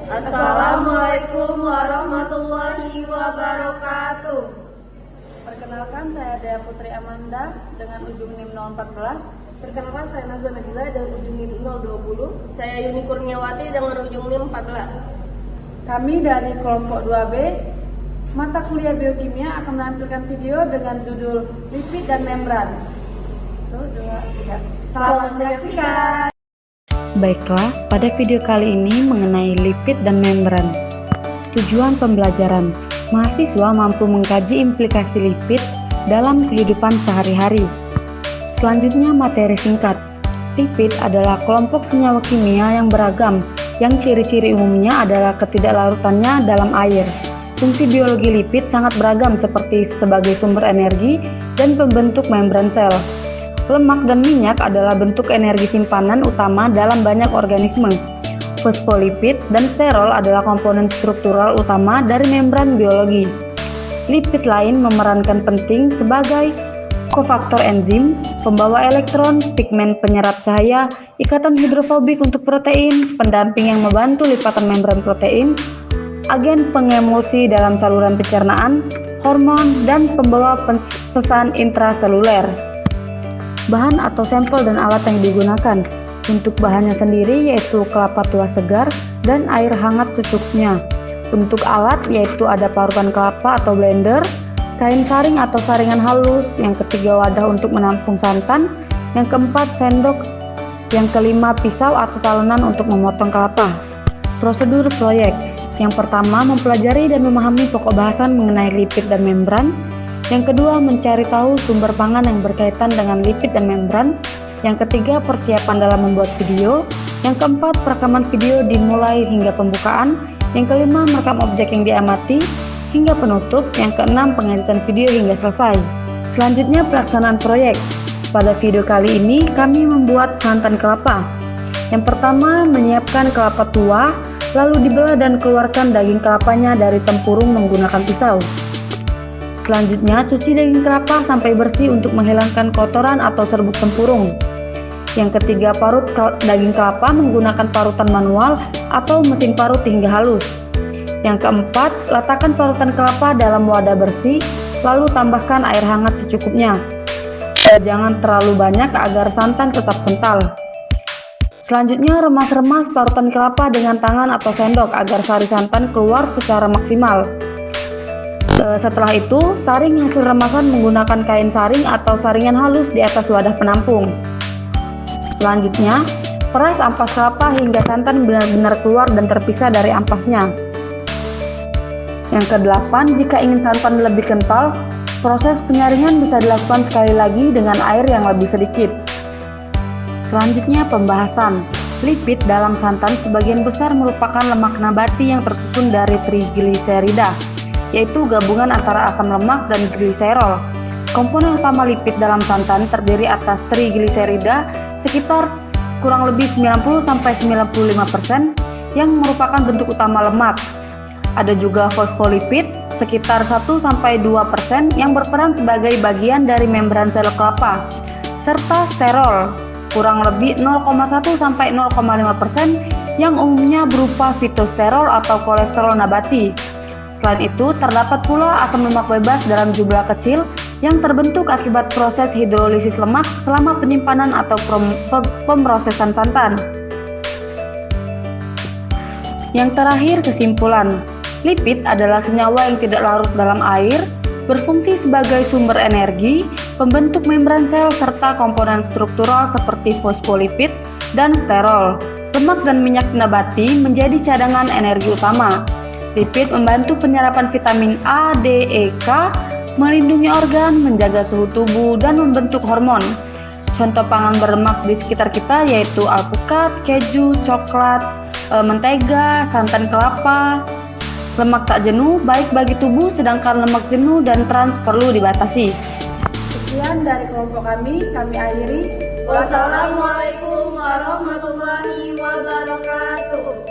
Assalamualaikum warahmatullahi wabarakatuh. Perkenalkan, saya Dea Putri Amanda dengan ujung NIM 014. Perkenalkan, saya Nazwa Nabila dengan ujung NIM 020. Saya Yuni Kurniawati dengan ujung NIM 14. Kami dari kelompok 2B, mata kuliah biokimia akan menampilkan video dengan judul lipid dan membran. 1, 2, 3. Selamat menyaksikan. Baiklah, pada video kali ini mengenai lipid dan membran. Tujuan pembelajaran, mahasiswa mampu mengkaji implikasi lipid dalam kehidupan sehari-hari. Selanjutnya materi singkat. Lipid adalah kelompok senyawa kimia yang beragam, yang ciri-ciri umumnya adalah ketidaklarutannya dalam air. Fungsi biologi lipid sangat beragam seperti sebagai sumber energi dan pembentuk membran sel. Lemak dan minyak adalah bentuk energi simpanan utama dalam banyak organisme. Fosfolipid dan sterol adalah komponen struktural utama dari membran biologi. Lipid lain memerankan penting sebagai kofaktor enzim, pembawa elektron, pigmen penyerap cahaya, ikatan hidrofobik untuk protein, pendamping yang membantu lipatan membran protein, agen pengemulsi dalam saluran pencernaan, hormon, dan pembawa pesan intraseluler. Bahan atau sampel dan alat yang digunakan. Untuk bahannya sendiri yaitu kelapa tua segar dan air hangat secukupnya. Untuk alat yaitu ada parutan kelapa atau blender, kain saring atau saringan halus, yang ketiga wadah untuk menampung santan, yang keempat sendok, yang kelima pisau atau talenan untuk memotong kelapa. Prosedur proyek. Yang pertama, mempelajari dan memahami pokok bahasan mengenai lipid dan membran. Yang kedua, mencari tahu sumber pangan yang berkaitan dengan lipid dan membran. Yang ketiga, persiapan dalam membuat video. Yang keempat, perekaman video dimulai hingga pembukaan. Yang kelima, merekam objek yang diamati hingga penutup. Yang keenam, pengeditan video hingga selesai. Selanjutnya, pelaksanaan proyek. Pada video kali ini, kami membuat santan kelapa. Yang pertama, menyiapkan kelapa tua, lalu dibelah dan keluarkan daging kelapanya dari tempurung menggunakan pisau. Selanjutnya, cuci daging kelapa sampai bersih untuk menghilangkan kotoran atau serbuk tempurung. Yang ketiga, parut daging kelapa menggunakan parutan manual atau mesin parut hingga halus. Yang keempat, letakkan parutan kelapa dalam wadah bersih, lalu tambahkan air hangat secukupnya. Jangan terlalu banyak agar santan tetap kental. Selanjutnya, remas-remas parutan kelapa dengan tangan atau sendok agar sari santan keluar secara maksimal. Setelah itu, saring hasil remasan menggunakan kain saring atau saringan halus di atas wadah penampung. Selanjutnya, peras ampas kelapa hingga santan benar-benar keluar dan terpisah dari ampasnya. Yang kedelapan, jika ingin santan lebih kental, proses penyaringan bisa dilakukan sekali lagi dengan air yang lebih sedikit. Selanjutnya, pembahasan. Lipid dalam santan sebagian besar merupakan lemak nabati yang tersusun dari trigliserida, yaitu gabungan antara asam lemak dan gliserol. Komponen utama lipid dalam santan terdiri atas trigliserida sekitar kurang lebih 90-95% yang merupakan bentuk utama lemak. Ada juga fosfolipid sekitar 1-2% yang berperan sebagai bagian dari membran sel kelapa, serta sterol kurang lebih 0,1-0,5% yang umumnya berupa fitosterol atau kolesterol nabati. Selain itu, terdapat pula asam lemak bebas dalam jumlah kecil yang terbentuk akibat proses hidrolisis lemak selama penyimpanan atau pemrosesan santan. Yang terakhir, kesimpulan. Lipid adalah senyawa yang tidak larut dalam air, berfungsi sebagai sumber energi, pembentuk membran sel, serta komponen struktural seperti fosfolipid dan sterol. Lemak dan minyak nabati menjadi cadangan energi utama. Lipid membantu penyerapan vitamin A, D, E, K, melindungi organ, menjaga suhu tubuh, dan membentuk hormon. Contoh pangan berlemak di sekitar kita yaitu alpukat, keju, coklat, mentega, santan kelapa. Lemak tak jenuh baik bagi tubuh, sedangkan lemak jenuh dan trans perlu dibatasi. Sekian dari kelompok kami akhiri. Wassalamualaikum warahmatullahi wabarakatuh.